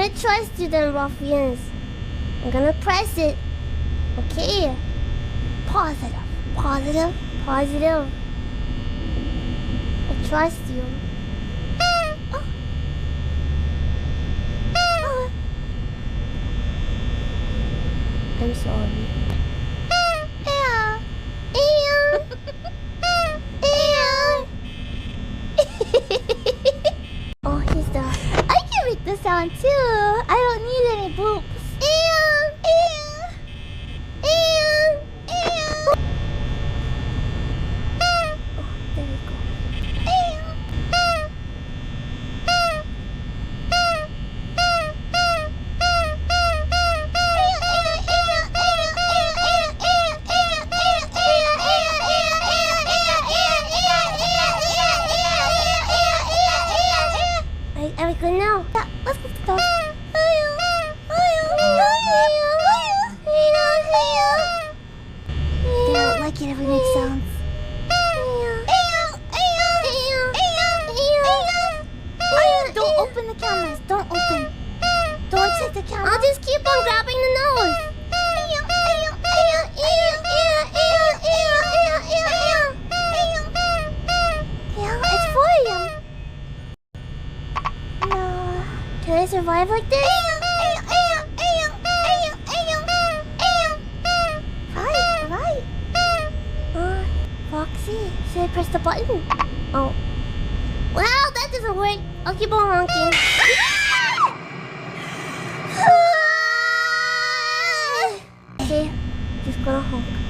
gonna trust you then, ruffians. I'm gonna press it. Okay. Positive. Positive. Positive. I trust you. I'm sorry. Oh, he's the... I can make the sound too. I don't need any boops. Are we good now? Yeah, let's go to the They don't like it if we make sounds. Don't open the cameras. Don't open. Don't take the camera. I'll just keep on grabbing the nose. Yeah, it's for you. No. Can I survive like this? Right. Foxy, should I press the button? Oh. Well, that doesn't work. I'll keep on honking. Okay, just gonna honk.